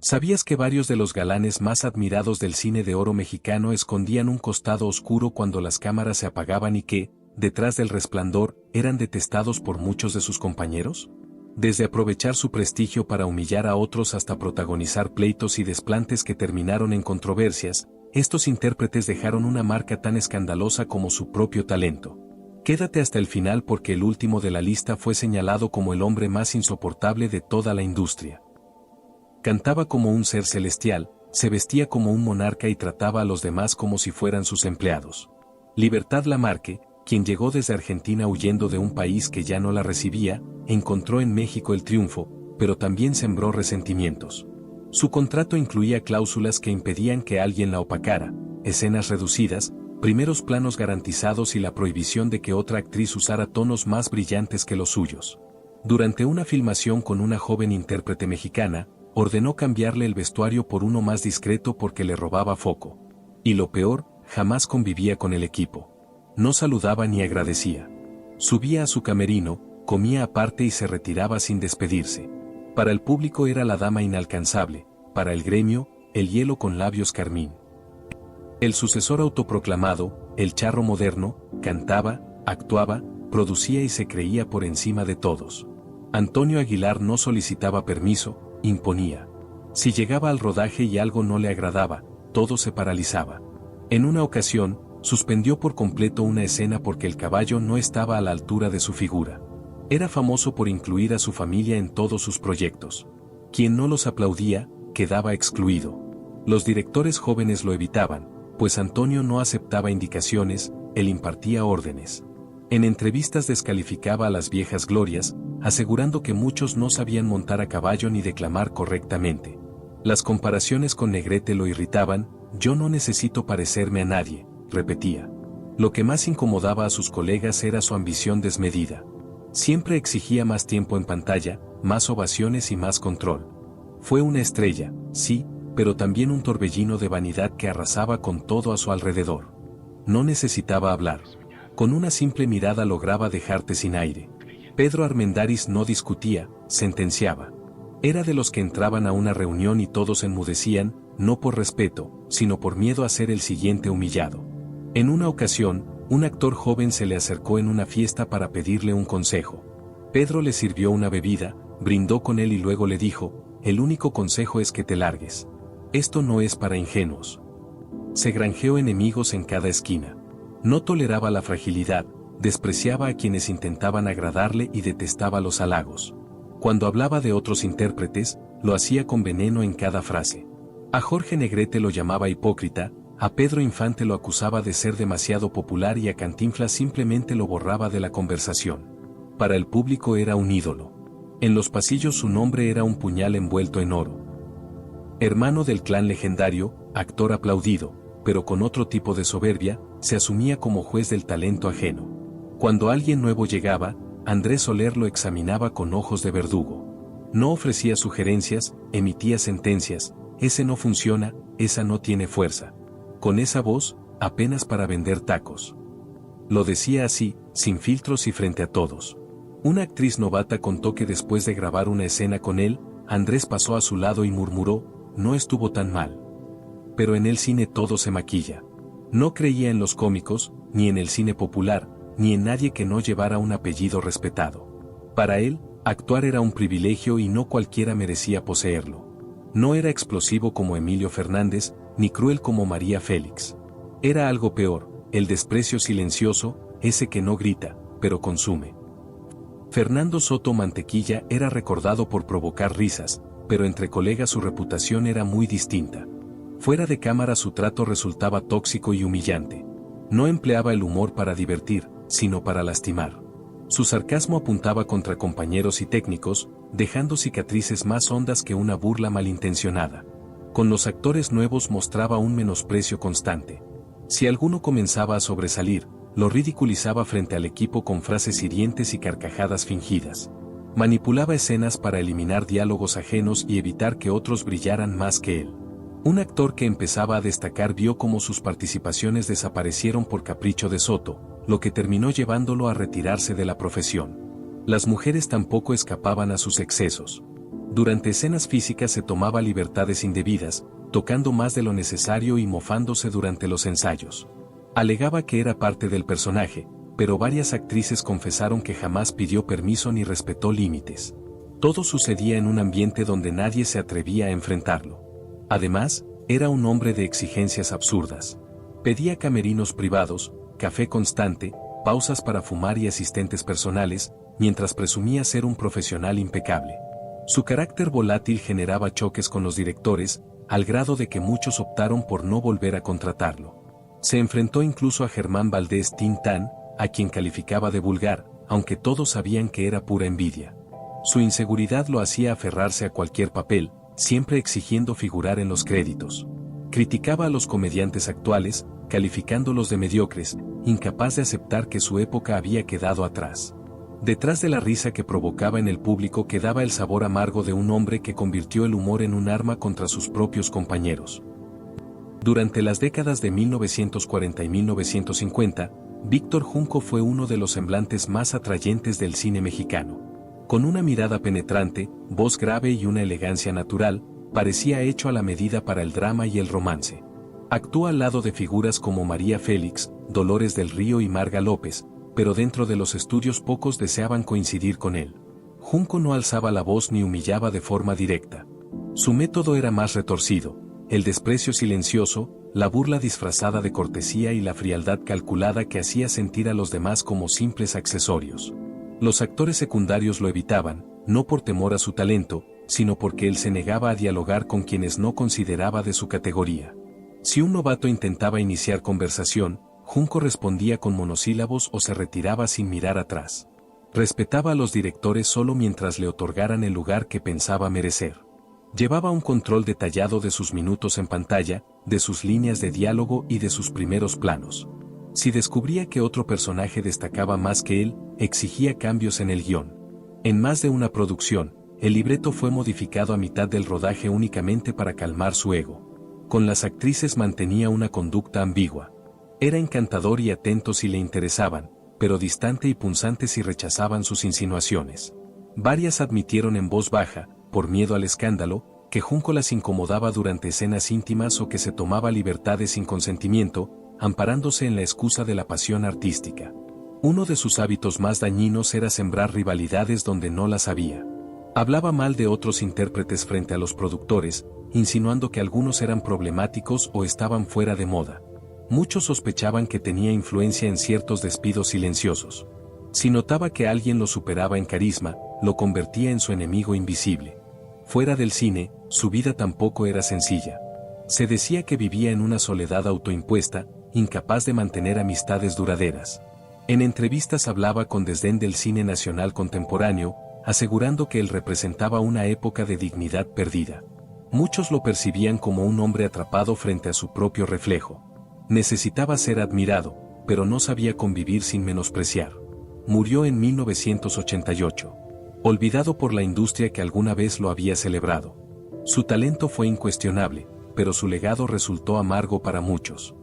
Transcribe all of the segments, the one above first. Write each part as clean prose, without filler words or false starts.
¿Sabías que varios de los galanes más admirados del cine de oro mexicano escondían un costado oscuro cuando las cámaras se apagaban y que, detrás del resplandor, eran detestados por muchos de sus compañeros? Desde aprovechar su prestigio para humillar a otros hasta protagonizar pleitos y desplantes que terminaron en controversias, estos intérpretes dejaron una marca tan escandalosa como su propio talento. Quédate hasta el final porque el último de la lista fue señalado como el hombre más insoportable de toda la industria. Cantaba como un ser celestial, se vestía como un monarca y trataba a los demás como si fueran sus empleados. Libertad Lamarque, quien llegó desde Argentina huyendo de un país que ya no la recibía, encontró en México el triunfo, pero también sembró resentimientos. Su contrato incluía cláusulas que impedían que alguien la opacara, escenas reducidas, primeros planos garantizados y la prohibición de que otra actriz usara tonos más brillantes que los suyos. Durante una filmación con una joven intérprete mexicana, ordenó cambiarle el vestuario por uno más discreto porque le robaba foco. Y lo peor, jamás convivía con el equipo. No saludaba ni agradecía. Subía a su camerino, comía aparte y se retiraba sin despedirse. Para el público era la dama inalcanzable, para el gremio, el hielo con labios carmín. El sucesor autoproclamado, el charro moderno, cantaba, actuaba, producía y se creía por encima de todos. Antonio Aguilar no solicitaba permiso, imponía. Si llegaba al rodaje y algo no le agradaba, todo se paralizaba. En una ocasión, suspendió por completo una escena porque el caballo no estaba a la altura de su figura. Era famoso por incluir a su familia en todos sus proyectos. Quien no los aplaudía, quedaba excluido. Los directores jóvenes lo evitaban, pues Antonio no aceptaba indicaciones, él impartía órdenes. En entrevistas descalificaba a las viejas glorias, asegurando que muchos no sabían montar a caballo ni declamar correctamente. Las comparaciones con Negrete lo irritaban, yo no necesito parecerme a nadie, repetía. Lo que más incomodaba a sus colegas era su ambición desmedida. Siempre exigía más tiempo en pantalla, más ovaciones y más control. Fue una estrella, sí, pero también un torbellino de vanidad que arrasaba con todo a su alrededor. No necesitaba hablar. Con una simple mirada lograba dejarte sin aire. Pedro Armendáriz no discutía, sentenciaba. Era de los que entraban a una reunión y todos enmudecían, no por respeto, sino por miedo a ser el siguiente humillado. En una ocasión, un actor joven se le acercó en una fiesta para pedirle un consejo. Pedro le sirvió una bebida, brindó con él y luego le dijo, el único consejo es que te largues. Esto no es para ingenuos. Se granjeó enemigos en cada esquina. No toleraba la fragilidad, despreciaba a quienes intentaban agradarle y detestaba los halagos. Cuando hablaba de otros intérpretes, lo hacía con veneno en cada frase. A Jorge Negrete lo llamaba hipócrita, a Pedro Infante lo acusaba de ser demasiado popular y a Cantinflas simplemente lo borraba de la conversación. Para el público era un ídolo. En los pasillos su nombre era un puñal envuelto en oro. Hermano del clan legendario, actor aplaudido, pero con otro tipo de soberbia, se asumía como juez del talento ajeno. Cuando alguien nuevo llegaba, Andrés Soler lo examinaba con ojos de verdugo. No ofrecía sugerencias, emitía sentencias, ese no funciona, esa no tiene fuerza. Con esa voz, apenas para vender tacos. Lo decía así, sin filtros y frente a todos. Una actriz novata contó que después de grabar una escena con él, Andrés pasó a su lado y murmuró, no estuvo tan mal. Pero en el cine todo se maquilla. No creía en los cómicos, ni en el cine popular, ni en nadie que no llevara un apellido respetado. Para él, actuar era un privilegio y no cualquiera merecía poseerlo. No era explosivo como Emilio Fernández, ni cruel como María Félix. Era algo peor, el desprecio silencioso, ese que no grita, pero consume. Fernando Soto Mantequilla era recordado por provocar risas, pero entre colegas su reputación era muy distinta. Fuera de cámara su trato resultaba tóxico y humillante. No empleaba el humor para divertir, sino para lastimar. Su sarcasmo apuntaba contra compañeros y técnicos, dejando cicatrices más hondas que una burla malintencionada. Con los actores nuevos mostraba un menosprecio constante. Si alguno comenzaba a sobresalir, lo ridiculizaba frente al equipo con frases hirientes y carcajadas fingidas. Manipulaba escenas para eliminar diálogos ajenos y evitar que otros brillaran más que él. Un actor que empezaba a destacar vio cómo sus participaciones desaparecieron por capricho de Soto, lo que terminó llevándolo a retirarse de la profesión. Las mujeres tampoco escapaban a sus excesos. Durante escenas físicas se tomaba libertades indebidas, tocando más de lo necesario y mofándose durante los ensayos. Alegaba que era parte del personaje, pero varias actrices confesaron que jamás pidió permiso ni respetó límites. Todo sucedía en un ambiente donde nadie se atrevía a enfrentarlo. Además, era un hombre de exigencias absurdas. Pedía camerinos privados, café constante, pausas para fumar y asistentes personales, mientras presumía ser un profesional impecable. Su carácter volátil generaba choques con los directores, al grado de que muchos optaron por no volver a contratarlo. Se enfrentó incluso a Germán Valdés Tintán, a quien calificaba de vulgar, aunque todos sabían que era pura envidia. Su inseguridad lo hacía aferrarse a cualquier papel, siempre exigiendo figurar en los créditos. Criticaba a los comediantes actuales, calificándolos de mediocres, incapaz de aceptar que su época había quedado atrás. Detrás de la risa que provocaba en el público quedaba el sabor amargo de un hombre que convirtió el humor en un arma contra sus propios compañeros. Durante las décadas de 1940 y 1950, Víctor Junco fue uno de los semblantes más atrayentes del cine mexicano. Con una mirada penetrante, voz grave y una elegancia natural, parecía hecho a la medida para el drama y el romance. Actuó al lado de figuras como María Félix, Dolores del Río y Marga López, pero dentro de los estudios pocos deseaban coincidir con él. Junco no alzaba la voz ni humillaba de forma directa. Su método era más retorcido, el desprecio silencioso, la burla disfrazada de cortesía y la frialdad calculada que hacía sentir a los demás como simples accesorios. Los actores secundarios lo evitaban, no por temor a su talento, sino porque él se negaba a dialogar con quienes no consideraba de su categoría. Si un novato intentaba iniciar conversación, Junco respondía con monosílabos o se retiraba sin mirar atrás. Respetaba a los directores solo mientras le otorgaran el lugar que pensaba merecer. Llevaba un control detallado de sus minutos en pantalla, de sus líneas de diálogo y de sus primeros planos. Si descubría que otro personaje destacaba más que él, exigía cambios en el guión. En más de una producción, el libreto fue modificado a mitad del rodaje únicamente para calmar su ego. Con las actrices mantenía una conducta ambigua. Era encantador y atento si le interesaban, pero distante y punzante si rechazaban sus insinuaciones. Varias admitieron en voz baja, por miedo al escándalo, que Junco las incomodaba durante escenas íntimas o que se tomaba libertades sin consentimiento, amparándose en la excusa de la pasión artística. Uno de sus hábitos más dañinos era sembrar rivalidades donde no las había. Hablaba mal de otros intérpretes frente a los productores, insinuando que algunos eran problemáticos o estaban fuera de moda. Muchos sospechaban que tenía influencia en ciertos despidos silenciosos. Si notaba que alguien lo superaba en carisma, lo convertía en su enemigo invisible. Fuera del cine, su vida tampoco era sencilla. Se decía que vivía en una soledad autoimpuesta, incapaz de mantener amistades duraderas. En entrevistas hablaba con desdén del cine nacional contemporáneo, asegurando que él representaba una época de dignidad perdida. Muchos lo percibían como un hombre atrapado frente a su propio reflejo. Necesitaba ser admirado, pero no sabía convivir sin menospreciar. Murió en 1988. Olvidado por la industria que alguna vez lo había celebrado. Su talento fue incuestionable, pero su legado resultó amargo para muchos.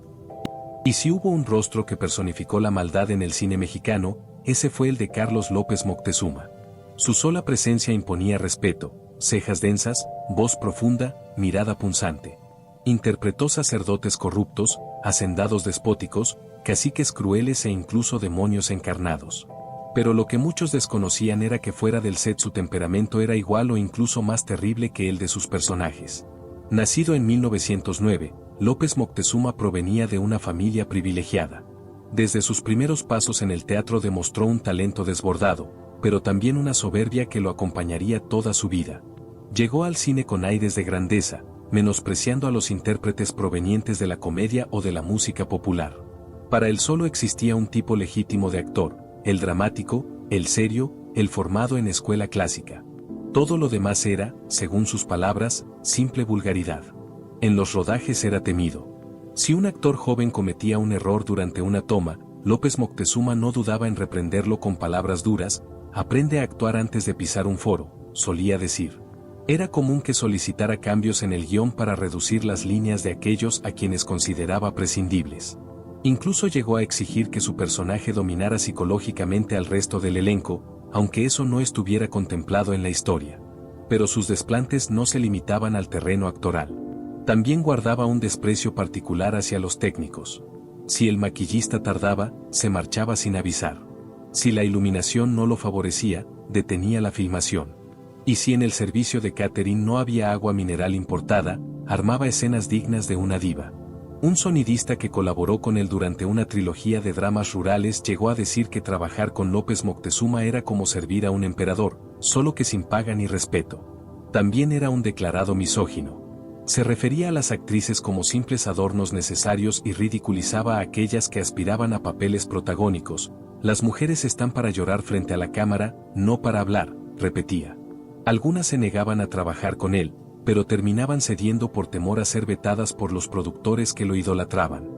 Y si hubo un rostro que personificó la maldad en el cine mexicano, ese fue el de Carlos López Moctezuma. Su sola presencia imponía respeto, cejas densas, voz profunda, mirada punzante. Interpretó sacerdotes corruptos, hacendados despóticos, caciques crueles e incluso demonios encarnados. Pero lo que muchos desconocían era que fuera del set su temperamento era igual o incluso más terrible que el de sus personajes. Nacido en 1909, López Moctezuma provenía de una familia privilegiada. Desde sus primeros pasos en el teatro demostró un talento desbordado, pero también una soberbia que lo acompañaría toda su vida. Llegó al cine con aires de grandeza, menospreciando a los intérpretes provenientes de la comedia o de la música popular. Para él solo existía un tipo legítimo de actor, el dramático, el serio, el formado en escuela clásica. Todo lo demás era, según sus palabras, simple vulgaridad. En los rodajes era temido. Si un actor joven cometía un error durante una toma, López Moctezuma no dudaba en reprenderlo con palabras duras. Aprende a actuar antes de pisar un foro, solía decir. Era común que solicitara cambios en el guión para reducir las líneas de aquellos a quienes consideraba prescindibles. Incluso llegó a exigir que su personaje dominara psicológicamente al resto del elenco, aunque eso no estuviera contemplado en la historia. Pero sus desplantes no se limitaban al terreno actoral. También guardaba un desprecio particular hacia los técnicos. Si el maquillista tardaba, se marchaba sin avisar. Si la iluminación no lo favorecía, detenía la filmación. Y si en el servicio de catering no había agua mineral importada, armaba escenas dignas de una diva. Un sonidista que colaboró con él durante una trilogía de dramas rurales llegó a decir que trabajar con López Moctezuma era como servir a un emperador, solo que sin paga ni respeto. También era un declarado misógino. Se refería a las actrices como simples adornos necesarios y ridiculizaba a aquellas que aspiraban a papeles protagónicos. Las mujeres están para llorar frente a la cámara, no para hablar, repetía. Algunas se negaban a trabajar con él, pero terminaban cediendo por temor a ser vetadas por los productores que lo idolatraban.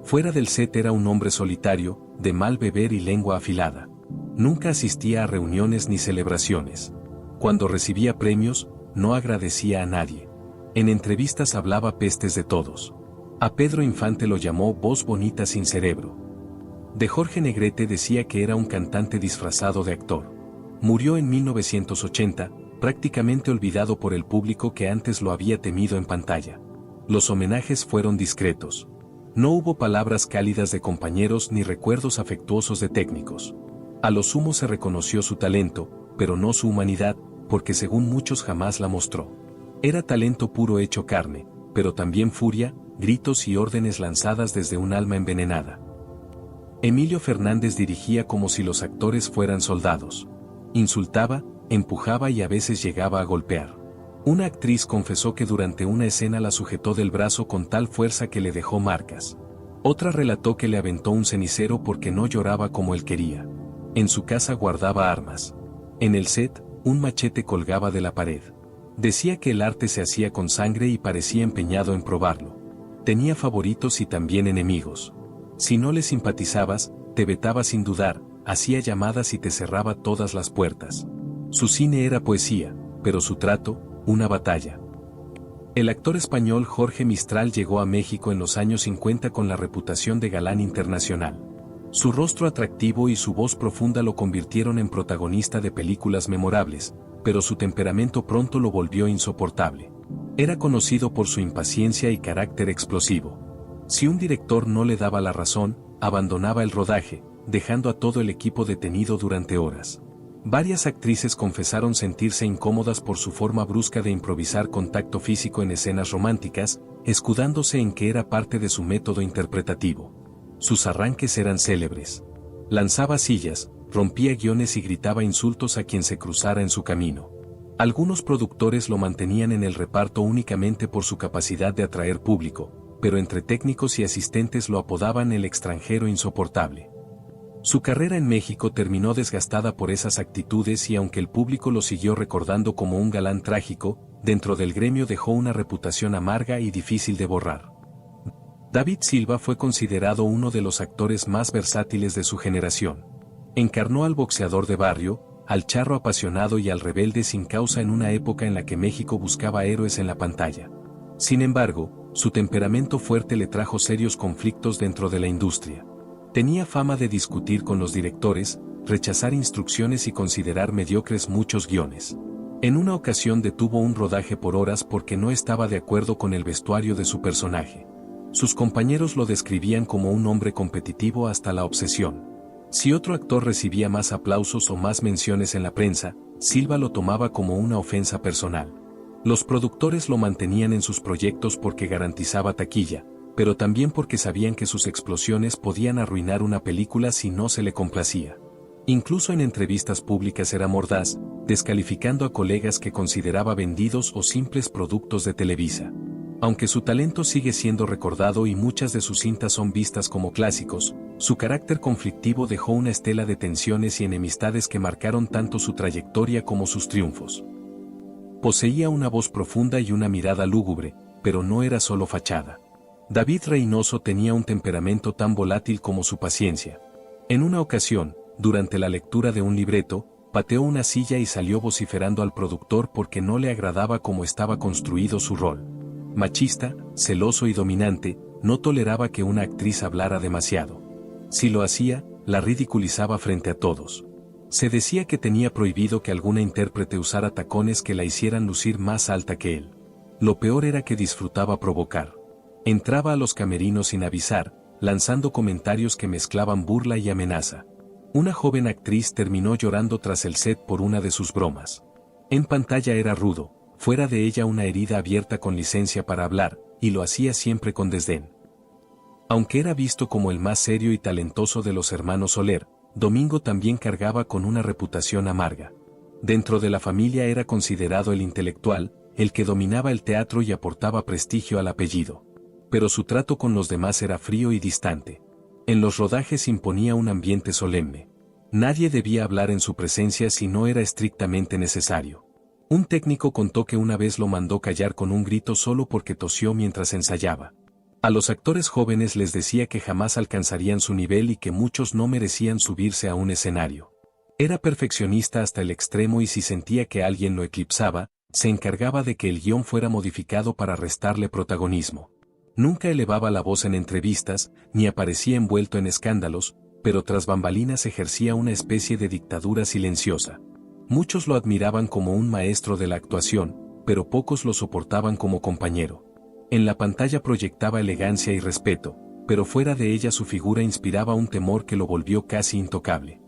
Fuera del set era un hombre solitario, de mal beber y lengua afilada. Nunca asistía a reuniones ni celebraciones. Cuando recibía premios, no agradecía a nadie. En entrevistas hablaba pestes de todos. A Pedro Infante lo llamó voz bonita sin cerebro. De Jorge Negrete decía que era un cantante disfrazado de actor. Murió en 1980, prácticamente olvidado por el público que antes lo había temido en pantalla. Los homenajes fueron discretos. No hubo palabras cálidas de compañeros ni recuerdos afectuosos de técnicos. A lo sumo se reconoció su talento, pero no su humanidad, porque según muchos jamás la mostró. Era talento puro hecho carne, pero también furia, gritos y órdenes lanzadas desde un alma envenenada. Emilio Fernández dirigía como si los actores fueran soldados. Insultaba, empujaba y a veces llegaba a golpear. Una actriz confesó que durante una escena la sujetó del brazo con tal fuerza que le dejó marcas. Otra relató que le aventó un cenicero porque no lloraba como él quería. En su casa guardaba armas. En el set, un machete colgaba de la pared. Decía que el arte se hacía con sangre y parecía empeñado en probarlo. Tenía favoritos y también enemigos. Si no le simpatizabas, te vetaba sin dudar, hacía llamadas y te cerraba todas las puertas. Su cine era poesía, pero su trato, una batalla. El actor español Jorge Mistral llegó a México en los años 50 con la reputación de galán internacional. Su rostro atractivo y su voz profunda lo convirtieron en protagonista de películas memorables, pero su temperamento pronto lo volvió insoportable. Era conocido por su impaciencia y carácter explosivo. Si un director no le daba la razón, abandonaba el rodaje, dejando a todo el equipo detenido durante horas. Varias actrices confesaron sentirse incómodas por su forma brusca de improvisar contacto físico en escenas románticas, escudándose en que era parte de su método interpretativo. Sus arranques eran célebres. Lanzaba sillas, rompía guiones y gritaba insultos a quien se cruzara en su camino. Algunos productores lo mantenían en el reparto únicamente por su capacidad de atraer público, pero entre técnicos y asistentes lo apodaban el extranjero insoportable. Su carrera en México terminó desgastada por esas actitudes y aunque el público lo siguió recordando como un galán trágico, dentro del gremio dejó una reputación amarga y difícil de borrar. David Silva fue considerado uno de los actores más versátiles de su generación. Encarnó al boxeador de barrio, al charro apasionado y al rebelde sin causa en una época en la que México buscaba héroes en la pantalla. Sin embargo, su temperamento fuerte le trajo serios conflictos dentro de la industria. Tenía fama de discutir con los directores, rechazar instrucciones y considerar mediocres muchos guiones. En una ocasión detuvo un rodaje por horas porque no estaba de acuerdo con el vestuario de su personaje. Sus compañeros lo describían como un hombre competitivo hasta la obsesión. Si otro actor recibía más aplausos o más menciones en la prensa, Silva lo tomaba como una ofensa personal. Los productores lo mantenían en sus proyectos porque garantizaba taquilla, pero también porque sabían que sus explosiones podían arruinar una película si no se le complacía. Incluso en entrevistas públicas era mordaz, descalificando a colegas que consideraba vendidos o simples productos de Televisa. Aunque su talento sigue siendo recordado y muchas de sus cintas son vistas como clásicos, su carácter conflictivo dejó una estela de tensiones y enemistades que marcaron tanto su trayectoria como sus triunfos. Poseía una voz profunda y una mirada lúgubre, pero no era solo fachada. David Reynoso tenía un temperamento tan volátil como su paciencia. En una ocasión, durante la lectura de un libreto, pateó una silla y salió vociferando al productor porque no le agradaba cómo estaba construido su rol. Machista, celoso y dominante, no toleraba que una actriz hablara demasiado. Si lo hacía, la ridiculizaba frente a todos. Se decía que tenía prohibido que alguna intérprete usara tacones que la hicieran lucir más alta que él. Lo peor era que disfrutaba provocar. Entraba a los camerinos sin avisar, lanzando comentarios que mezclaban burla y amenaza. Una joven actriz terminó llorando tras el set por una de sus bromas. En pantalla era rudo, fuera de ella una herida abierta con licencia para hablar, y lo hacía siempre con desdén. Aunque era visto como el más serio y talentoso de los hermanos Soler, Domingo también cargaba con una reputación amarga. Dentro de la familia era considerado el intelectual, el que dominaba el teatro y aportaba prestigio al apellido. Pero su trato con los demás era frío y distante. En los rodajes imponía un ambiente solemne. Nadie debía hablar en su presencia si no era estrictamente necesario. Un técnico contó que una vez lo mandó callar con un grito solo porque tosió mientras ensayaba. A los actores jóvenes les decía que jamás alcanzarían su nivel y que muchos no merecían subirse a un escenario. Era perfeccionista hasta el extremo y si sentía que alguien lo eclipsaba, se encargaba de que el guión fuera modificado para restarle protagonismo. Nunca elevaba la voz en entrevistas, ni aparecía envuelto en escándalos, pero tras bambalinas ejercía una especie de dictadura silenciosa. Muchos lo admiraban como un maestro de la actuación, pero pocos lo soportaban como compañero. En la pantalla proyectaba elegancia y respeto, pero fuera de ella su figura inspiraba un temor que lo volvió casi intocable.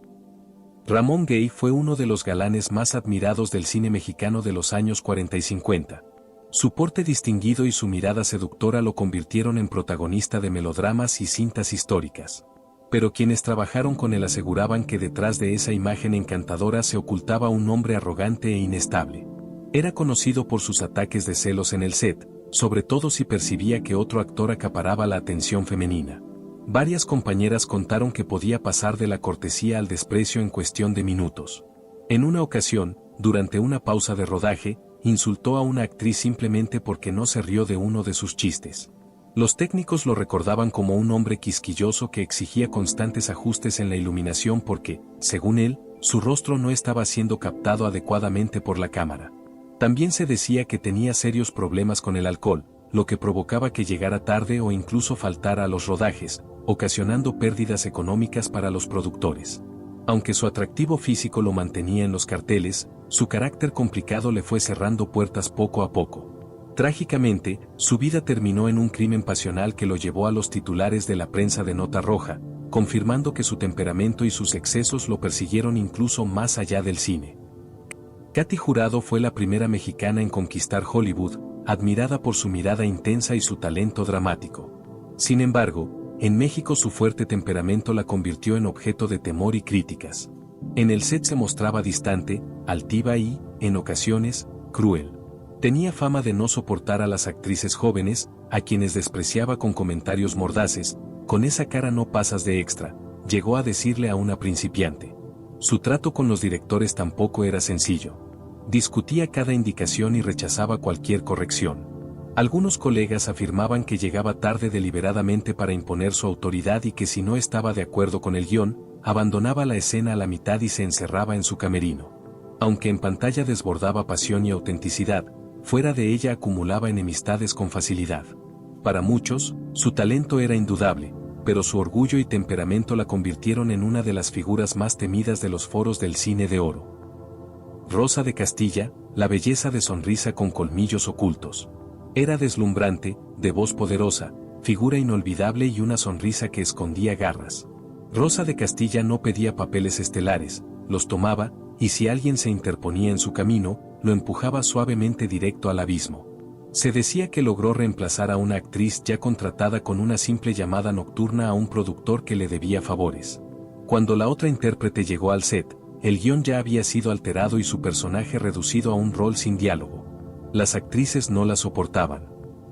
Ramón Gay fue uno de los galanes más admirados del cine mexicano de los años 40 y 50. Su porte distinguido y su mirada seductora lo convirtieron en protagonista de melodramas y cintas históricas. Pero quienes trabajaron con él aseguraban que detrás de esa imagen encantadora se ocultaba un hombre arrogante e inestable. Era conocido por sus ataques de celos en el set, sobre todo si percibía que otro actor acaparaba la atención femenina. Varias compañeras contaron que podía pasar de la cortesía al desprecio en cuestión de minutos. En una ocasión, durante una pausa de rodaje, insultó a una actriz simplemente porque no se rió de uno de sus chistes. Los técnicos lo recordaban como un hombre quisquilloso que exigía constantes ajustes en la iluminación porque, según él, su rostro no estaba siendo captado adecuadamente por la cámara. También se decía que tenía serios problemas con el alcohol, lo que provocaba que llegara tarde o incluso faltara a los rodajes, ocasionando pérdidas económicas para los productores. Aunque su atractivo físico lo mantenía en los carteles, su carácter complicado le fue cerrando puertas poco a poco. Trágicamente, su vida terminó en un crimen pasional que lo llevó a los titulares de la prensa de nota roja, confirmando que su temperamento y sus excesos lo persiguieron incluso más allá del cine. Katy Jurado fue la primera mexicana en conquistar Hollywood, admirada por su mirada intensa y su talento dramático. Sin embargo, en México su fuerte temperamento la convirtió en objeto de temor y críticas. En el set se mostraba distante, altiva y, en ocasiones, cruel. Tenía fama de no soportar a las actrices jóvenes, a quienes despreciaba con comentarios mordaces. Con esa cara no pasas de extra, llegó a decirle a una principiante. Su trato con los directores tampoco era sencillo. Discutía cada indicación y rechazaba cualquier corrección. Algunos colegas afirmaban que llegaba tarde deliberadamente para imponer su autoridad y que si no estaba de acuerdo con el guión, abandonaba la escena a la mitad y se encerraba en su camerino. Aunque en pantalla desbordaba pasión y autenticidad, fuera de ella acumulaba enemistades con facilidad. Para muchos, su talento era indudable, pero su orgullo y temperamento la convirtieron en una de las figuras más temidas de los foros del cine de oro. Rosa de Castilla, la belleza de sonrisa con colmillos ocultos. Era deslumbrante, de voz poderosa, figura inolvidable y una sonrisa que escondía garras. Rosa de Castilla no pedía papeles estelares, los tomaba, y si alguien se interponía en su camino, lo empujaba suavemente directo al abismo. Se decía que logró reemplazar a una actriz ya contratada con una simple llamada nocturna a un productor que le debía favores. Cuando la otra intérprete llegó al set, el guión ya había sido alterado y su personaje reducido a un rol sin diálogo. Las actrices no la soportaban.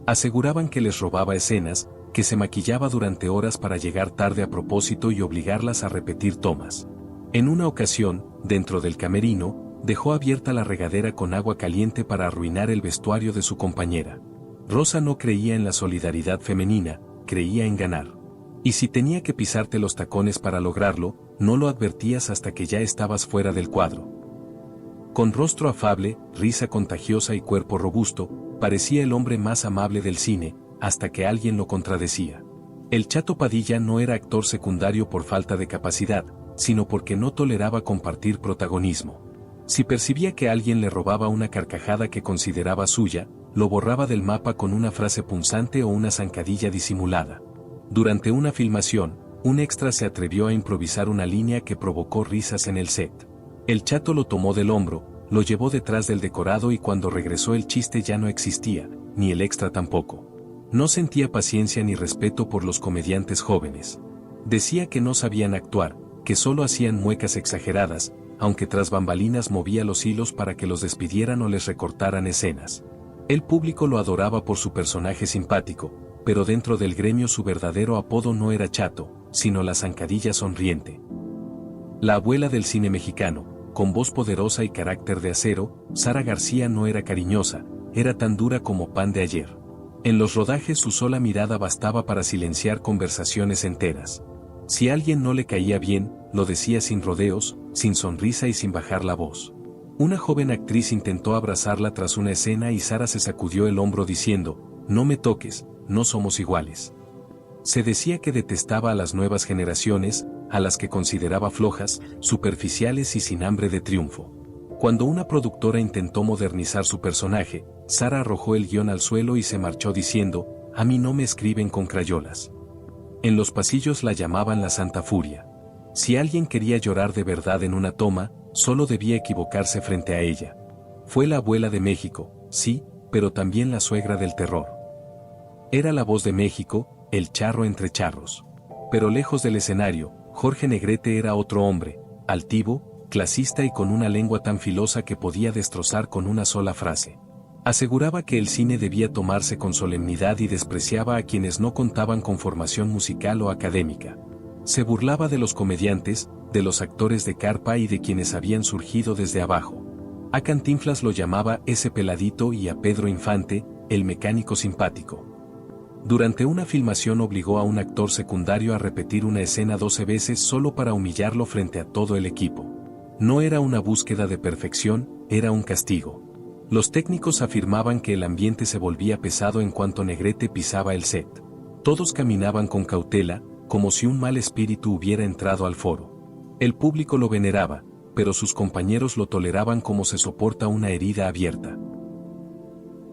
Aseguraban que les robaba escenas, que se maquillaba durante horas para llegar tarde a propósito y obligarlas a repetir tomas. En una ocasión, dentro del camerino, dejó abierta la regadera con agua caliente para arruinar el vestuario de su compañera. Rosa no creía en la solidaridad femenina, creía en ganar. Y si tenía que pisarte los tacones para lograrlo, no lo advertías hasta que ya estabas fuera del cuadro. Con rostro afable, risa contagiosa y cuerpo robusto, parecía el hombre más amable del cine, hasta que alguien lo contradecía. El Chato Padilla no era actor secundario por falta de capacidad, sino porque no toleraba compartir protagonismo. Si percibía que alguien le robaba una carcajada que consideraba suya, lo borraba del mapa con una frase punzante o una zancadilla disimulada. Durante una filmación, un extra se atrevió a improvisar una línea que provocó risas en el set. El chato lo tomó del hombro, lo llevó detrás del decorado y cuando regresó el chiste ya no existía, ni el extra tampoco. No sentía paciencia ni respeto por los comediantes jóvenes. Decía que no sabían actuar, que solo hacían muecas exageradas, aunque tras bambalinas movía los hilos para que los despidieran o les recortaran escenas. El público lo adoraba por su personaje simpático, pero dentro del gremio su verdadero apodo no era Chato, sino la zancadilla sonriente. La abuela del cine mexicano, con voz poderosa y carácter de acero, Sara García no era cariñosa, era tan dura como pan de ayer. En los rodajes su sola mirada bastaba para silenciar conversaciones enteras. Si a alguien no le caía bien, lo decía sin rodeos, sin sonrisa y sin bajar la voz. Una joven actriz intentó abrazarla tras una escena y Sara se sacudió el hombro diciendo, «No me toques, no somos iguales». Se decía que detestaba a las nuevas generaciones, a las que consideraba flojas, superficiales y sin hambre de triunfo. Cuando una productora intentó modernizar su personaje, Sara arrojó el guión al suelo y se marchó diciendo, «A mí no me escriben con crayolas». En los pasillos la llamaban la Santa Furia. Si alguien quería llorar de verdad en una toma, solo debía equivocarse frente a ella. Fue la abuela de México, sí, pero también la suegra del terror. Era la voz de México, el charro entre charros. Pero lejos del escenario, Jorge Negrete era otro hombre, altivo, clasista y con una lengua tan filosa que podía destrozar con una sola frase. Aseguraba que el cine debía tomarse con solemnidad y despreciaba a quienes no contaban con formación musical o académica. Se burlaba de los comediantes, de los actores de carpa y de quienes habían surgido desde abajo. A Cantinflas lo llamaba ese peladito y a Pedro Infante, el mecánico simpático. Durante una filmación obligó a un actor secundario a repetir una escena 12 veces solo para humillarlo frente a todo el equipo. No era una búsqueda de perfección, era un castigo. Los técnicos afirmaban que el ambiente se volvía pesado en cuanto Negrete pisaba el set. Todos caminaban con cautela, como si un mal espíritu hubiera entrado al foro. El público lo veneraba, pero sus compañeros lo toleraban como se soporta una herida abierta.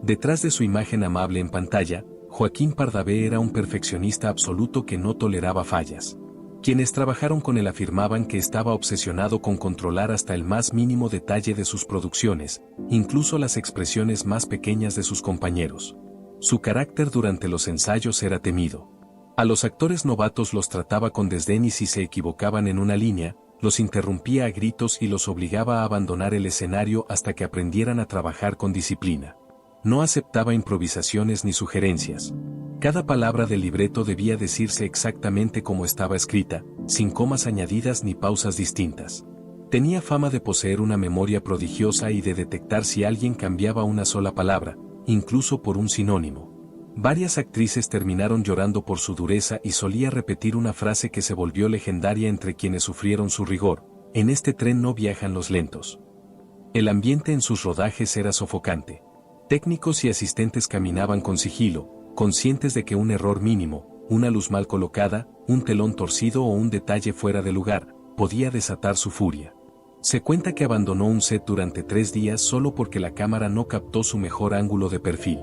Detrás de su imagen amable en pantalla, Joaquín Pardavé era un perfeccionista absoluto que no toleraba fallas. Quienes trabajaron con él afirmaban que estaba obsesionado con controlar hasta el más mínimo detalle de sus producciones, incluso las expresiones más pequeñas de sus compañeros. Su carácter durante los ensayos era temido. A los actores novatos los trataba con desdén y si se equivocaban en una línea, los interrumpía a gritos y los obligaba a abandonar el escenario hasta que aprendieran a trabajar con disciplina. No aceptaba improvisaciones ni sugerencias. Cada palabra del libreto debía decirse exactamente como estaba escrita, sin comas añadidas ni pausas distintas. Tenía fama de poseer una memoria prodigiosa y de detectar si alguien cambiaba una sola palabra, incluso por un sinónimo. Varias actrices terminaron llorando por su dureza y solía repetir una frase que se volvió legendaria entre quienes sufrieron su rigor: «En este tren no viajan los lentos». El ambiente en sus rodajes era sofocante. Técnicos y asistentes caminaban con sigilo, conscientes de que un error mínimo, una luz mal colocada, un telón torcido o un detalle fuera de lugar, podía desatar su furia. Se cuenta que abandonó un set durante 3 días solo porque la cámara no captó su mejor ángulo de perfil.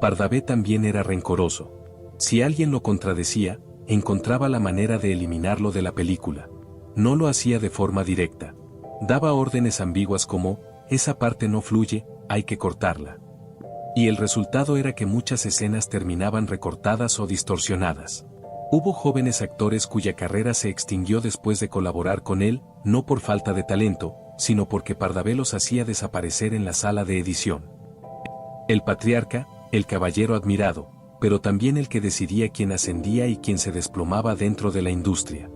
Pardavé también era rencoroso. Si alguien lo contradecía, encontraba la manera de eliminarlo de la película. No lo hacía de forma directa. Daba órdenes ambiguas como, «esa parte no fluye, hay que cortarla». Y el resultado era que muchas escenas terminaban recortadas o distorsionadas. Hubo jóvenes actores cuya carrera se extinguió después de colaborar con él, no por falta de talento, sino porque Pardavé los hacía desaparecer en la sala de edición. El patriarca, el caballero admirado, pero también el que decidía quién ascendía y quién se desplomaba dentro de la industria.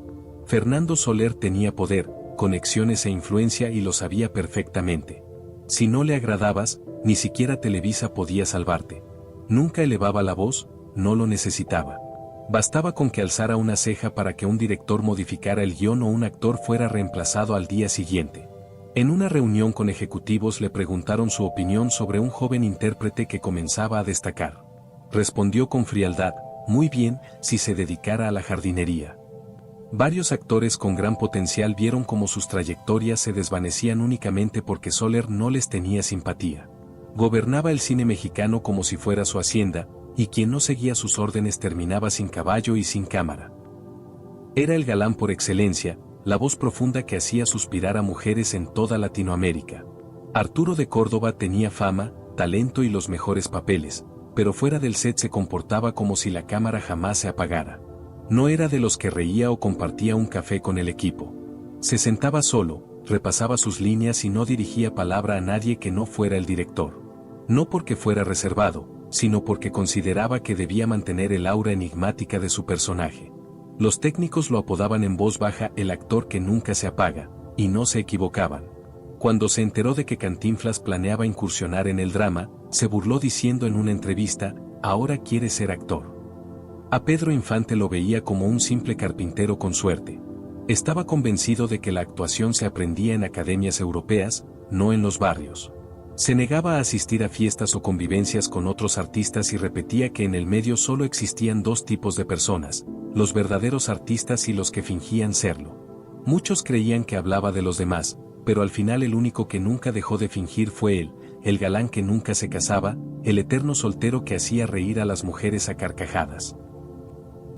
Fernando Soler tenía poder, conexiones e influencia y lo sabía perfectamente. Si no le agradabas, ni siquiera Televisa podía salvarte. Nunca elevaba la voz, no lo necesitaba. Bastaba con que alzara una ceja para que un director modificara el guión o un actor fuera reemplazado al día siguiente. En una reunión con ejecutivos le preguntaron su opinión sobre un joven intérprete que comenzaba a destacar. Respondió con frialdad: «Muy bien, si se dedicara a la jardinería». Varios actores con gran potencial vieron cómo sus trayectorias se desvanecían únicamente porque Soler no les tenía simpatía. Gobernaba el cine mexicano como si fuera su hacienda, y quien no seguía sus órdenes terminaba sin caballo y sin cámara. Era el galán por excelencia, la voz profunda que hacía suspirar a mujeres en toda Latinoamérica. Arturo de Córdoba tenía fama, talento y los mejores papeles, pero fuera del set se comportaba como si la cámara jamás se apagara. No era de los que reía o compartía un café con el equipo. Se sentaba solo, repasaba sus líneas y no dirigía palabra a nadie que no fuera el director. No porque fuera reservado, sino porque consideraba que debía mantener el aura enigmática de su personaje. Los técnicos lo apodaban en voz baja el actor que nunca se apaga, y no se equivocaban. Cuando se enteró de que Cantinflas planeaba incursionar en el drama, se burló diciendo en una entrevista, ahora quiere ser actor. A Pedro Infante lo veía como un simple carpintero con suerte. Estaba convencido de que la actuación se aprendía en academias europeas, no en los barrios. Se negaba a asistir a fiestas o convivencias con otros artistas y repetía que en el medio solo existían dos tipos de personas, los verdaderos artistas y los que fingían serlo. Muchos creían que hablaba de los demás, pero al final el único que nunca dejó de fingir fue él, el galán que nunca se casaba, el eterno soltero que hacía reír a las mujeres a carcajadas.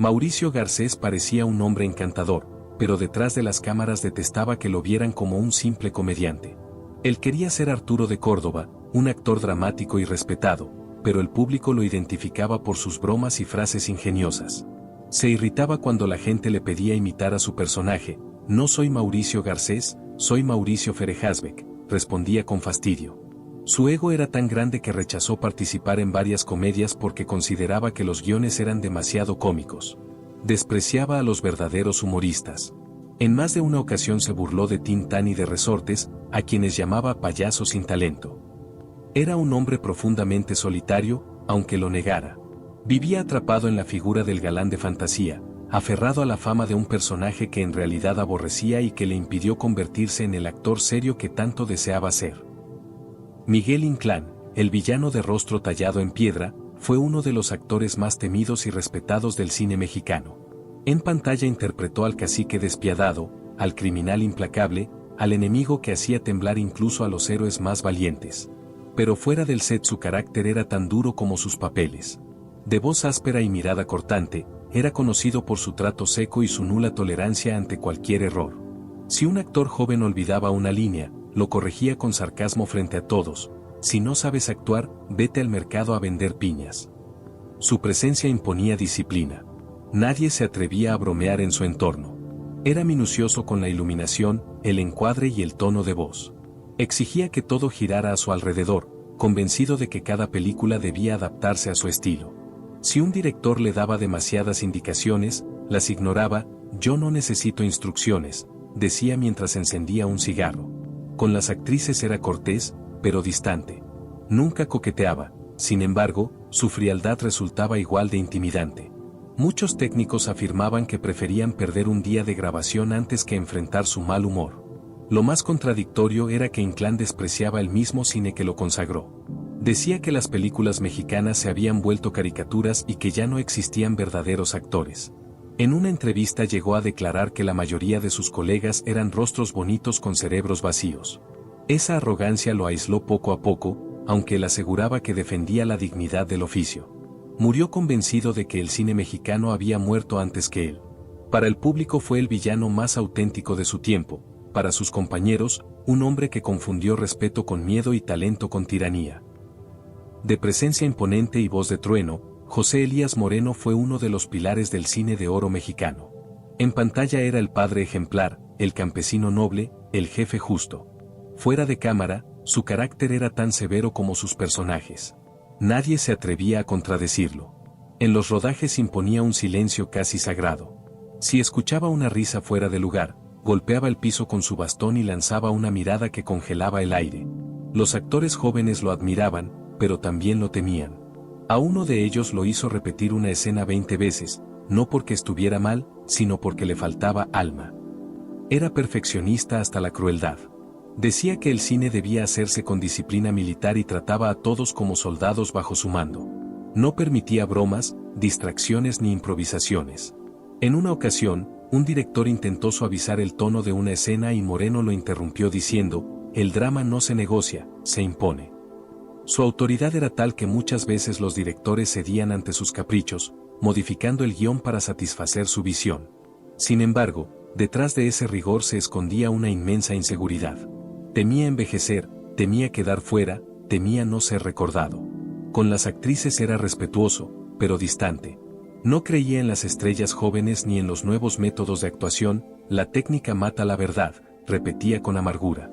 Mauricio Garcés parecía un hombre encantador, pero detrás de las cámaras detestaba que lo vieran como un simple comediante. Él quería ser Arturo de Córdoba, un actor dramático y respetado, pero el público lo identificaba por sus bromas y frases ingeniosas. Se irritaba cuando la gente le pedía imitar a su personaje, no soy Mauricio Garcés, soy Mauricio Ferejasbeck, respondía con fastidio. Su ego era tan grande que rechazó participar en varias comedias porque consideraba que los guiones eran demasiado cómicos. Despreciaba a los verdaderos humoristas. En más de una ocasión se burló de Tintán y de Resortes, a quienes llamaba payasos sin talento. Era un hombre profundamente solitario, aunque lo negara. Vivía atrapado en la figura del galán de fantasía, aferrado a la fama de un personaje que en realidad aborrecía y que le impidió convertirse en el actor serio que tanto deseaba ser. Miguel Inclán, el villano de rostro tallado en piedra, fue uno de los actores más temidos y respetados del cine mexicano. En pantalla interpretó al cacique despiadado, al criminal implacable, al enemigo que hacía temblar incluso a los héroes más valientes. Pero fuera del set su carácter era tan duro como sus papeles. De voz áspera y mirada cortante, era conocido por su trato seco y su nula tolerancia ante cualquier error. Si un actor joven olvidaba una línea, lo corregía con sarcasmo frente a todos. Si no sabes actuar, vete al mercado a vender piñas. Su presencia imponía disciplina. Nadie se atrevía a bromear en su entorno. Era minucioso con la iluminación, el encuadre y el tono de voz. Exigía que todo girara a su alrededor, convencido de que cada película debía adaptarse a su estilo. Si un director le daba demasiadas indicaciones, las ignoraba. Yo no necesito instrucciones, decía mientras encendía un cigarro. Con las actrices era cortés, pero distante. Nunca coqueteaba, sin embargo, su frialdad resultaba igual de intimidante. Muchos técnicos afirmaban que preferían perder un día de grabación antes que enfrentar su mal humor. Lo más contradictorio era que Inclán despreciaba el mismo cine que lo consagró. Decía que las películas mexicanas se habían vuelto caricaturas y que ya no existían verdaderos actores. En una entrevista llegó a declarar que la mayoría de sus colegas eran rostros bonitos con cerebros vacíos. Esa arrogancia lo aisló poco a poco, aunque él aseguraba que defendía la dignidad del oficio. Murió convencido de que el cine mexicano había muerto antes que él. Para el público fue el villano más auténtico de su tiempo, para sus compañeros, un hombre que confundió respeto con miedo y talento con tiranía. De presencia imponente y voz de trueno, José Elías Moreno fue uno de los pilares del cine de oro mexicano. En pantalla era el padre ejemplar, el campesino noble, el jefe justo. Fuera de cámara, su carácter era tan severo como sus personajes. Nadie se atrevía a contradecirlo. En los rodajes imponía un silencio casi sagrado. Si escuchaba una risa fuera de lugar, golpeaba el piso con su bastón y lanzaba una mirada que congelaba el aire. Los actores jóvenes lo admiraban, pero también lo temían. A uno de ellos lo hizo repetir una escena 20 veces, no porque estuviera mal, sino porque le faltaba alma. Era perfeccionista hasta la crueldad. Decía que el cine debía hacerse con disciplina militar y trataba a todos como soldados bajo su mando. No permitía bromas, distracciones ni improvisaciones. En una ocasión, Un director intentó suavizar el tono de una escena y Moreno lo interrumpió diciendo, el drama no se negocia, se impone. Su autoridad era tal que muchas veces los directores cedían ante sus caprichos, modificando el guión para satisfacer su visión. Sin embargo, detrás de ese rigor se escondía una inmensa inseguridad. Temía envejecer, temía quedar fuera, temía no ser recordado. Con las actrices era respetuoso, pero distante. No creía en las estrellas jóvenes ni en los nuevos métodos de actuación, la técnica mata la verdad, repetía con amargura.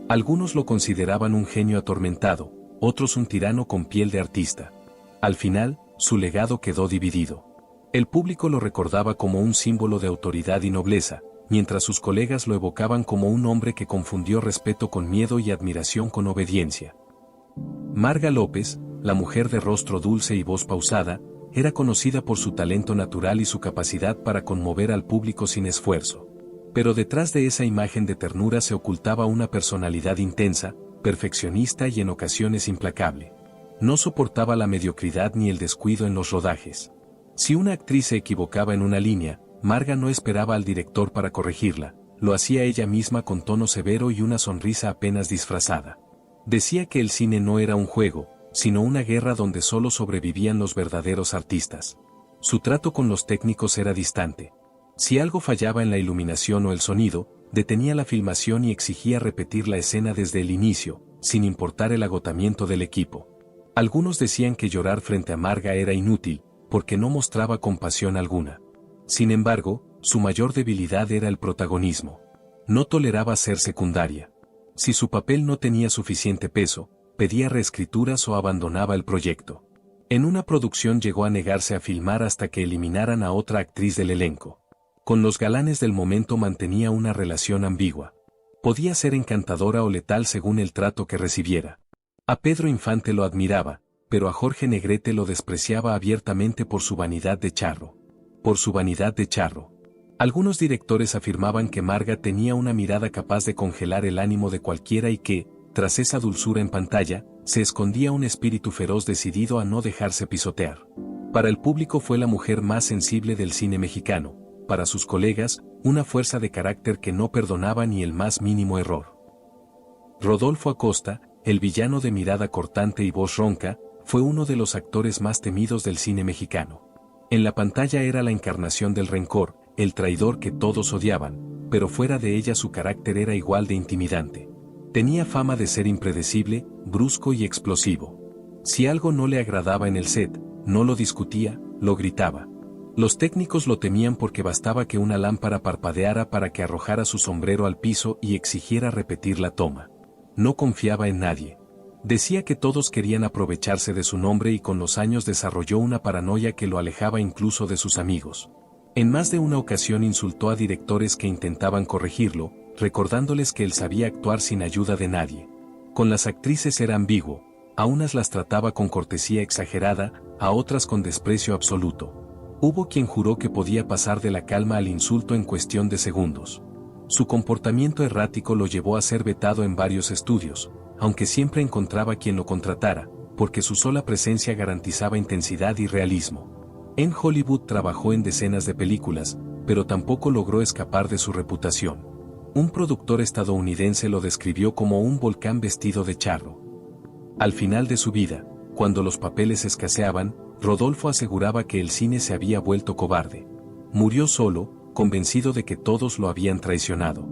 Algunos lo consideraban un genio atormentado, otros un tirano con piel de artista. Al final, su legado quedó dividido. El público lo recordaba como un símbolo de autoridad y nobleza, mientras sus colegas lo evocaban como un hombre que confundió respeto con miedo y admiración con obediencia. Marga López, la mujer de rostro dulce y voz pausada, era conocida por su talento natural y su capacidad para conmover al público sin esfuerzo. Pero detrás de esa imagen de ternura se ocultaba una personalidad intensa, perfeccionista y en ocasiones implacable. No soportaba la mediocridad ni el descuido en los rodajes. Si una actriz se equivocaba en una línea, Marga no esperaba al director para corregirla, lo hacía ella misma con tono severo y una sonrisa apenas disfrazada. Decía que el cine no era un juego, sino una guerra donde solo sobrevivían los verdaderos artistas. Su trato con los técnicos era distante. Si algo fallaba en la iluminación o el sonido, detenía la filmación y exigía repetir la escena desde el inicio, sin importar el agotamiento del equipo. Algunos decían que llorar frente a Marga era inútil, porque no mostraba compasión alguna. Sin embargo, su mayor debilidad era el protagonismo. No toleraba ser secundaria. Si su papel no tenía suficiente peso, pedía reescrituras o abandonaba el proyecto. En una producción llegó a negarse a filmar hasta que eliminaran a otra actriz del elenco. Con los galanes del momento mantenía una relación ambigua. Podía ser encantadora o letal según el trato que recibiera. A Pedro Infante lo admiraba, pero a Jorge Negrete lo despreciaba abiertamente por su vanidad de charro. Por su vanidad de charro. Algunos directores afirmaban que Marga tenía una mirada capaz de congelar el ánimo de cualquiera y que, tras esa dulzura en pantalla, se escondía un espíritu feroz decidido a no dejarse pisotear. Para el público fue la mujer más sensible del cine mexicano, para sus colegas, una fuerza de carácter que no perdonaba ni el más mínimo error. Rodolfo Acosta, el villano de mirada cortante y voz ronca, fue uno de los actores más temidos del cine mexicano. En la pantalla era la encarnación del rencor, el traidor que todos odiaban, pero fuera de ella su carácter era igual de intimidante. Tenía fama de ser impredecible, brusco y explosivo. Si algo no le agradaba en el set, no lo discutía, lo gritaba. Los técnicos lo temían porque bastaba que una lámpara parpadeara para que arrojara su sombrero al piso y exigiera repetir la toma. No confiaba en nadie. Decía que todos querían aprovecharse de su nombre y con los años desarrolló una paranoia que lo alejaba incluso de sus amigos. En más de una ocasión insultó a directores que intentaban corregirlo, recordándoles que él sabía actuar sin ayuda de nadie. Con las actrices era ambiguo, a unas las trataba con cortesía exagerada, a otras con desprecio absoluto. Hubo quien juró que podía pasar de la calma al insulto en cuestión de segundos. Su comportamiento errático lo llevó a ser vetado en varios estudios, aunque siempre encontraba quien lo contratara, porque su sola presencia garantizaba intensidad y realismo. En Hollywood trabajó en decenas de películas, pero tampoco logró escapar de su reputación. Un productor estadounidense lo describió como un volcán vestido de charro. Al final de su vida, cuando los papeles escaseaban, Rodolfo aseguraba que el cine se había vuelto cobarde. Murió solo, convencido de que todos lo habían traicionado.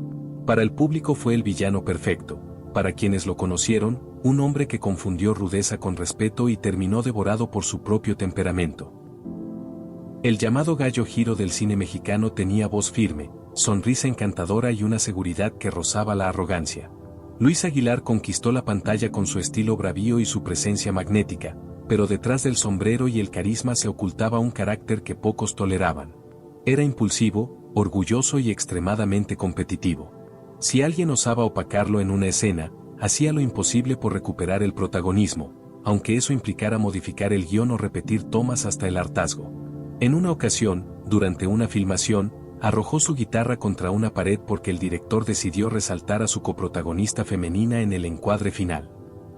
Para el público fue el villano perfecto, para quienes lo conocieron, un hombre que confundió rudeza con respeto y terminó devorado por su propio temperamento. El llamado gallo giro del cine mexicano tenía voz firme, sonrisa encantadora y una seguridad que rozaba la arrogancia. Luis Aguilar conquistó la pantalla con su estilo bravío y su presencia magnética, pero detrás del sombrero y el carisma se ocultaba un carácter que pocos toleraban. Era impulsivo, orgulloso y extremadamente competitivo. Si alguien osaba opacarlo en una escena, hacía lo imposible por recuperar el protagonismo, aunque eso implicara modificar el guión o repetir tomas hasta el hartazgo. En una ocasión, durante una filmación, arrojó su guitarra contra una pared porque el director decidió resaltar a su coprotagonista femenina en el encuadre final.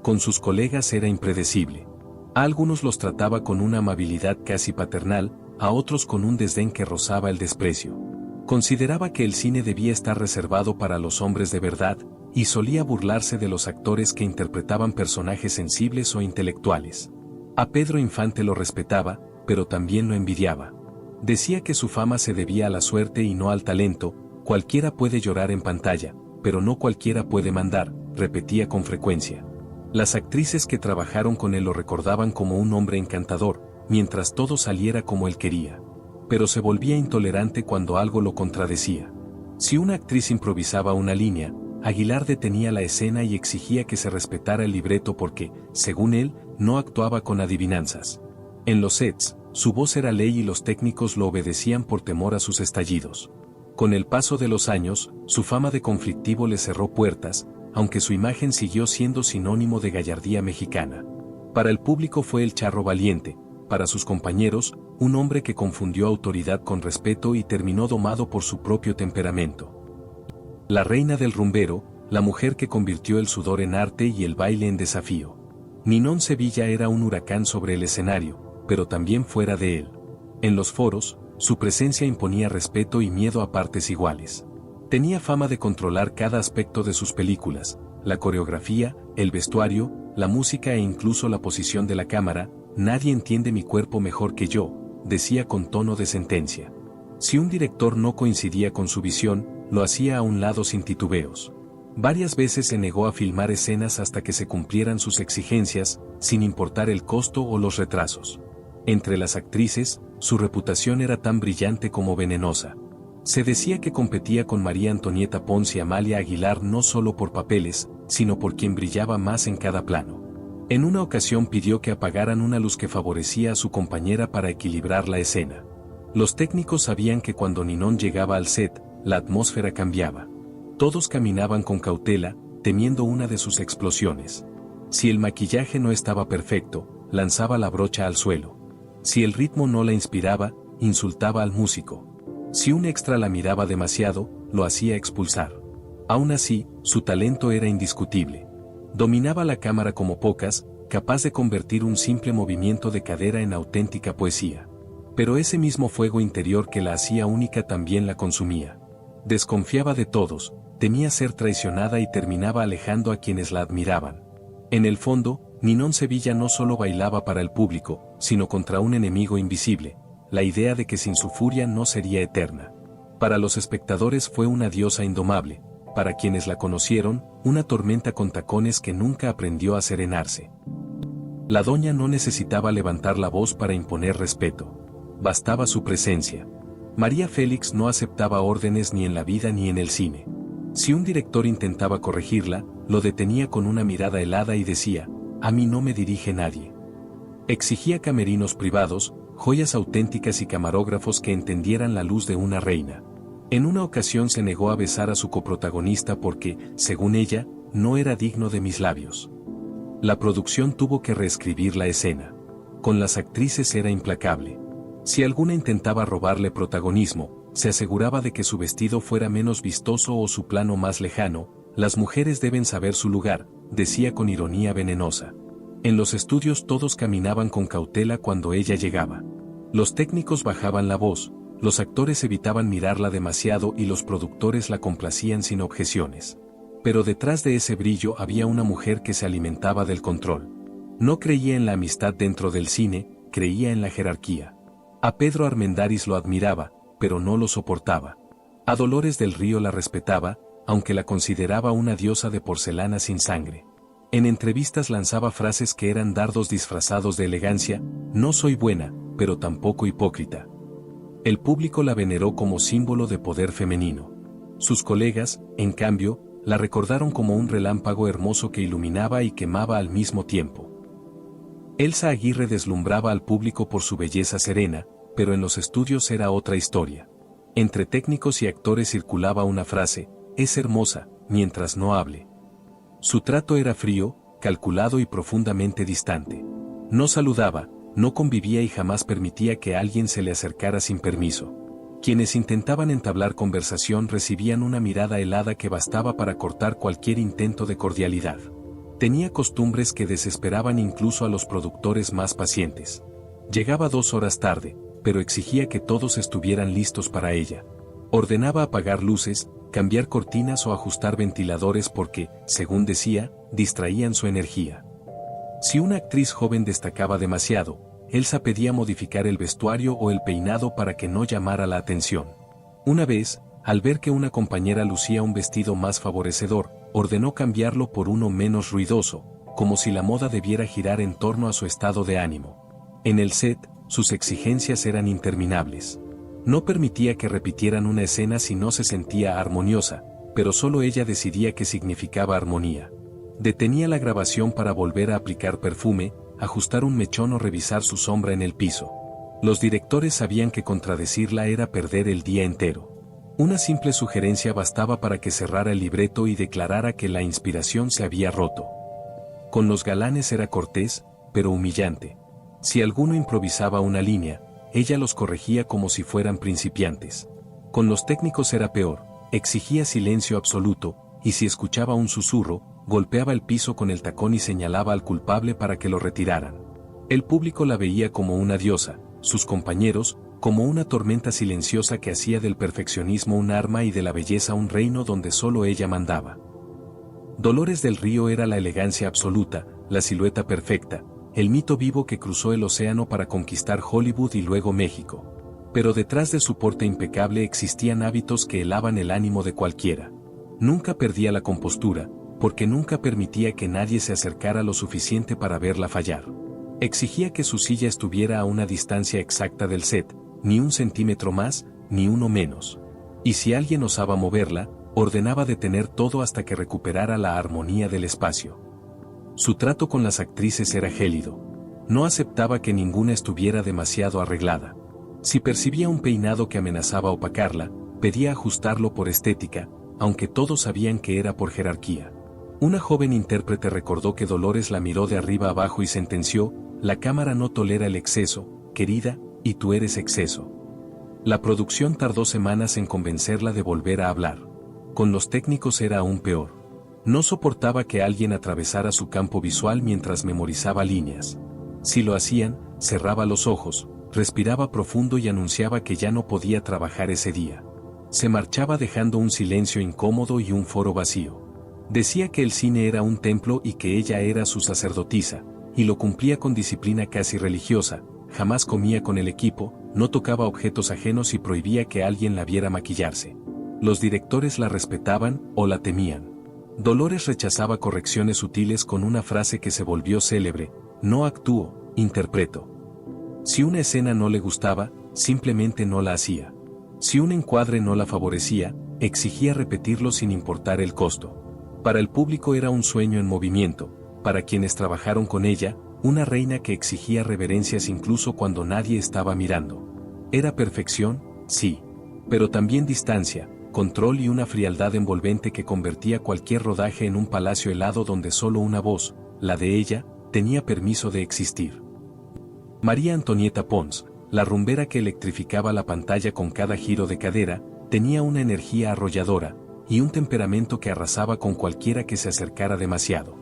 Con sus colegas era impredecible. A algunos los trataba con una amabilidad casi paternal, a otros con un desdén que rozaba el desprecio. Consideraba que el cine debía estar reservado para los hombres de verdad, y solía burlarse de los actores que interpretaban personajes sensibles o intelectuales. A Pedro Infante lo respetaba, pero también lo envidiaba. Decía que su fama se debía a la suerte y no al talento. Cualquiera puede llorar en pantalla, pero no cualquiera puede mandar, repetía con frecuencia. Las actrices que trabajaron con él lo recordaban como un hombre encantador, mientras todo saliera como él quería. Pero se volvía intolerante cuando algo lo contradecía. Si una actriz improvisaba una línea, Aguilar detenía la escena y exigía que se respetara el libreto porque, según él, no actuaba con adivinanzas. En los sets, su voz era ley y los técnicos lo obedecían por temor a sus estallidos. Con el paso de los años, su fama de conflictivo le cerró puertas, aunque su imagen siguió siendo sinónimo de gallardía mexicana. Para el público fue el charro valiente, para sus compañeros, un hombre que confundió autoridad con respeto y terminó domado por su propio temperamento. La reina del rumbero, la mujer que convirtió el sudor en arte y el baile en desafío. Ninón Sevilla era un huracán sobre el escenario, pero también fuera de él. En los foros, su presencia imponía respeto y miedo a partes iguales. Tenía fama de controlar cada aspecto de sus películas, la coreografía, el vestuario, la música e incluso la posición de la cámara. Nadie entiende mi cuerpo mejor que yo, decía con tono de sentencia. Si un director no coincidía con su visión, lo hacía a un lado sin titubeos. Varias veces se negó a filmar escenas hasta que se cumplieran sus exigencias, sin importar el costo o los retrasos. Entre las actrices, su reputación era tan brillante como venenosa. Se decía que competía con María Antonieta Pons y Amalia Aguilar no solo por papeles, sino por quien brillaba más en cada plano. En una ocasión pidió que apagaran una luz que favorecía a su compañera para equilibrar la escena. Los técnicos sabían que cuando Ninón llegaba al set, la atmósfera cambiaba. Todos caminaban con cautela, temiendo una de sus explosiones. Si el maquillaje no estaba perfecto, lanzaba la brocha al suelo. Si el ritmo no la inspiraba, insultaba al músico. Si un extra la miraba demasiado, lo hacía expulsar. Aún así, su talento era indiscutible. Dominaba la cámara como pocas, capaz de convertir un simple movimiento de cadera en auténtica poesía. Pero ese mismo fuego interior que la hacía única también la consumía. Desconfiaba de todos, temía ser traicionada y terminaba alejando a quienes la admiraban. En el fondo, Ninón Sevilla no solo bailaba para el público, sino contra un enemigo invisible, la idea de que sin su furia no sería eterna. Para los espectadores fue una diosa indomable, para quienes la conocieron, una tormenta con tacones que nunca aprendió a serenarse. La doña no necesitaba levantar la voz para imponer respeto. Bastaba su presencia. María Félix no aceptaba órdenes ni en la vida ni en el cine. Si un director intentaba corregirla, lo detenía con una mirada helada y decía, «A mí no me dirige nadie». Exigía camerinos privados, joyas auténticas y camarógrafos que entendieran la luz de una reina. En una ocasión se negó a besar a su coprotagonista porque, según ella, no era digno de mis labios. La producción tuvo que reescribir la escena. Con las actrices era implacable. Si alguna intentaba robarle protagonismo, se aseguraba de que su vestido fuera menos vistoso o su plano más lejano. Las mujeres deben saber su lugar, decía con ironía venenosa. En los estudios todos caminaban con cautela cuando ella llegaba. Los técnicos bajaban la voz, los actores evitaban mirarla demasiado y los productores la complacían sin objeciones. Pero detrás de ese brillo había una mujer que se alimentaba del control. No creía en la amistad dentro del cine, creía en la jerarquía. A Pedro Armendáriz lo admiraba, pero no lo soportaba. A Dolores del Río la respetaba, aunque la consideraba una diosa de porcelana sin sangre. En entrevistas lanzaba frases que eran dardos disfrazados de elegancia, no soy buena, pero tampoco hipócrita. El público la veneró como símbolo de poder femenino. Sus colegas, en cambio, la recordaron como un relámpago hermoso que iluminaba y quemaba al mismo tiempo. Elsa Aguirre deslumbraba al público por su belleza serena, pero en los estudios era otra historia. Entre técnicos y actores circulaba una frase, es hermosa, mientras no hable. Su trato era frío, calculado y profundamente distante. No saludaba, no convivía y jamás permitía que alguien se le acercara sin permiso. Quienes intentaban entablar conversación recibían una mirada helada que bastaba para cortar cualquier intento de cordialidad. Tenía costumbres que desesperaban incluso a los productores más pacientes. Llegaba 2 horas tarde, pero exigía que todos estuvieran listos para ella. Ordenaba apagar luces, cambiar cortinas o ajustar ventiladores porque, según decía, distraían su energía. Si una actriz joven destacaba demasiado, Elsa pedía modificar el vestuario o el peinado para que no llamara la atención. Una vez, al ver que una compañera lucía un vestido más favorecedor, ordenó cambiarlo por uno menos ruidoso, como si la moda debiera girar en torno a su estado de ánimo. En el set, sus exigencias eran interminables. No permitía que repitieran una escena si no se sentía armoniosa, pero solo ella decidía qué significaba armonía. Detenía la grabación para volver a aplicar perfume, ajustar un mechón o revisar su sombra en el piso. Los directores sabían que contradecirla era perder el día entero. Una simple sugerencia bastaba para que cerrara el libreto y declarara que la inspiración se había roto. Con los galanes era cortés, pero humillante. Si alguno improvisaba una línea, ella los corregía como si fueran principiantes. Con los técnicos era peor, exigía silencio absoluto, y si escuchaba un susurro, golpeaba el piso con el tacón y señalaba al culpable para que lo retiraran. El público la veía como una diosa, sus compañeros, como una tormenta silenciosa que hacía del perfeccionismo un arma y de la belleza un reino donde solo ella mandaba. Dolores del Río era la elegancia absoluta, la silueta perfecta, el mito vivo que cruzó el océano para conquistar Hollywood y luego México. Pero detrás de su porte impecable existían hábitos que helaban el ánimo de cualquiera. Nunca perdía la compostura, porque nunca permitía que nadie se acercara lo suficiente para verla fallar. Exigía que su silla estuviera a una distancia exacta del set, ni un centímetro más, ni uno menos. Y si alguien osaba moverla, ordenaba detener todo hasta que recuperara la armonía del espacio. Su trato con las actrices era gélido. No aceptaba que ninguna estuviera demasiado arreglada. Si percibía un peinado que amenazaba opacarla, pedía ajustarlo por estética, aunque todos sabían que era por jerarquía. Una joven intérprete recordó que Dolores la miró de arriba abajo y sentenció: «La cámara no tolera el exceso, querida, y tú eres exceso». La producción tardó semanas en convencerla de volver a hablar. Con los técnicos era aún peor. No soportaba que alguien atravesara su campo visual mientras memorizaba líneas. Si lo hacían, cerraba los ojos, respiraba profundo y anunciaba que ya no podía trabajar ese día. Se marchaba dejando un silencio incómodo y un foro vacío. Decía que el cine era un templo y que ella era su sacerdotisa, y lo cumplía con disciplina casi religiosa. Jamás comía con el equipo, no tocaba objetos ajenos y prohibía que alguien la viera maquillarse. Los directores la respetaban o la temían. Dolores rechazaba correcciones sutiles con una frase que se volvió célebre: «No actúo, interpreto». Si una escena no le gustaba, simplemente no la hacía. Si un encuadre no la favorecía, exigía repetirlo sin importar el costo. Para el público era un sueño en movimiento, para quienes trabajaron con ella, una reina que exigía reverencias incluso cuando nadie estaba mirando. Era perfección, sí, pero también distancia, control y una frialdad envolvente que convertía cualquier rodaje en un palacio helado donde solo una voz, la de ella, tenía permiso de existir. María Antonieta Pons, la rumbera que electrificaba la pantalla con cada giro de cadera, tenía una energía arrolladora y un temperamento que arrasaba con cualquiera que se acercara demasiado.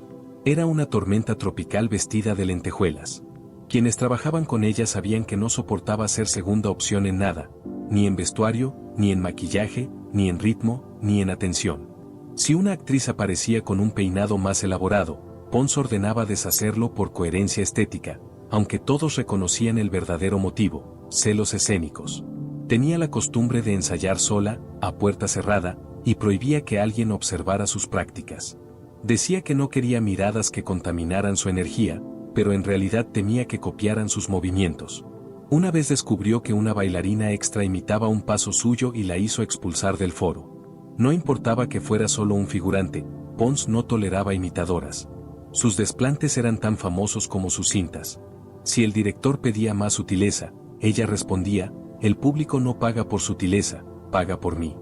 Era una tormenta tropical vestida de lentejuelas. Quienes trabajaban con ella sabían que no soportaba ser segunda opción en nada, ni en vestuario, ni en maquillaje, ni en ritmo, ni en atención. Si una actriz aparecía con un peinado más elaborado, Pons ordenaba deshacerlo por coherencia estética, aunque todos reconocían el verdadero motivo: celos escénicos. Tenía la costumbre de ensayar sola, a puerta cerrada, y prohibía que alguien observara sus prácticas. Decía que no quería miradas que contaminaran su energía, pero en realidad temía que copiaran sus movimientos. Una vez descubrió que una bailarina extra imitaba un paso suyo y la hizo expulsar del foro. No importaba que fuera solo un figurante, Pons no toleraba imitadoras. Sus desplantes eran tan famosos como sus cintas. Si el director pedía más sutileza, ella respondía: «El público no paga por sutileza, paga por mí».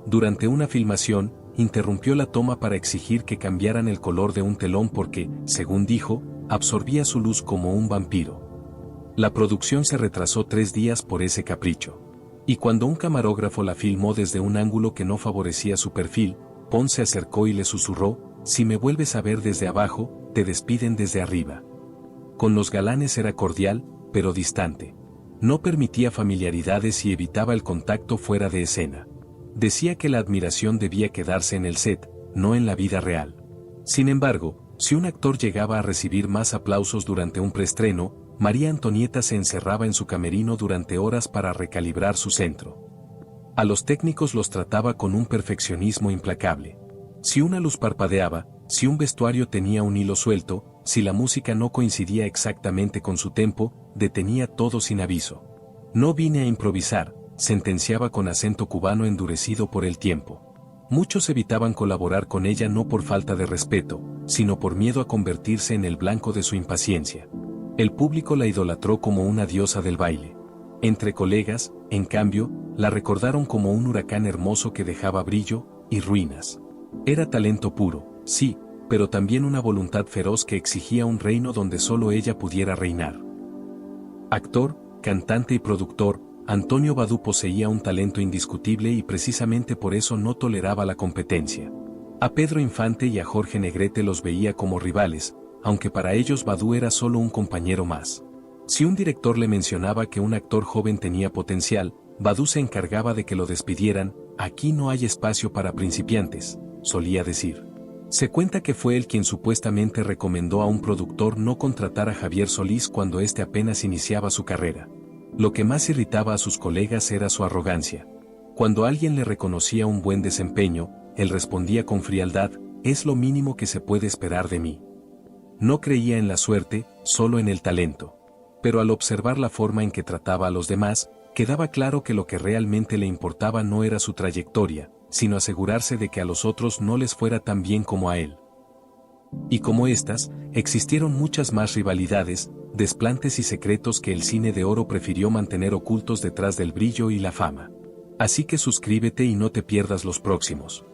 Durante una filmación, interrumpió la toma para exigir que cambiaran el color de un telón porque, según dijo, absorbía su luz como un vampiro. La producción se retrasó 3 días por ese capricho. Y cuando un camarógrafo la filmó desde un ángulo que no favorecía su perfil, Pons se acercó y le susurró: «Si me vuelves a ver desde abajo, te despiden desde arriba». Con los galanes era cordial, pero distante. No permitía familiaridades y evitaba el contacto fuera de escena. Decía que la admiración debía quedarse en el set, no en la vida real. Sin embargo, si un actor llegaba a recibir más aplausos durante un preestreno, María Antonieta se encerraba en su camerino durante horas para recalibrar su centro. A los técnicos los trataba con un perfeccionismo implacable. Si una luz parpadeaba, si un vestuario tenía un hilo suelto, si la música no coincidía exactamente con su tempo, detenía todo sin aviso. No vine a improvisar, sentenciaba con acento cubano endurecido por el tiempo. Muchos evitaban colaborar con ella no por falta de respeto, sino por miedo a convertirse en el blanco de su impaciencia. El público la idolatró como una diosa del baile. Entre colegas, en cambio, la recordaron como un huracán hermoso que dejaba brillo y ruinas. Era talento puro, sí, pero también una voluntad feroz que exigía un reino donde solo ella pudiera reinar. Actor, cantante y productor, Antonio Badú poseía un talento indiscutible y precisamente por eso no toleraba la competencia. A Pedro Infante y a Jorge Negrete los veía como rivales, aunque para ellos Badú era solo un compañero más. Si un director le mencionaba que un actor joven tenía potencial, Badú se encargaba de que lo despidieran. Aquí no hay espacio para principiantes, solía decir. Se cuenta que fue él quien supuestamente recomendó a un productor no contratar a Javier Solís cuando éste apenas iniciaba su carrera. Lo que más irritaba a sus colegas era su arrogancia. Cuando alguien le reconocía un buen desempeño, él respondía con frialdad: es lo mínimo que se puede esperar de mí. No creía en la suerte, solo en el talento. Pero al observar la forma en que trataba a los demás, quedaba claro que lo que realmente le importaba no era su trayectoria, sino asegurarse de que a los otros no les fuera tan bien como a él. Y como estas, existieron muchas más rivalidades, desplantes y secretos que el cine de oro prefirió mantener ocultos detrás del brillo y la fama. Así que suscríbete y no te pierdas los próximos.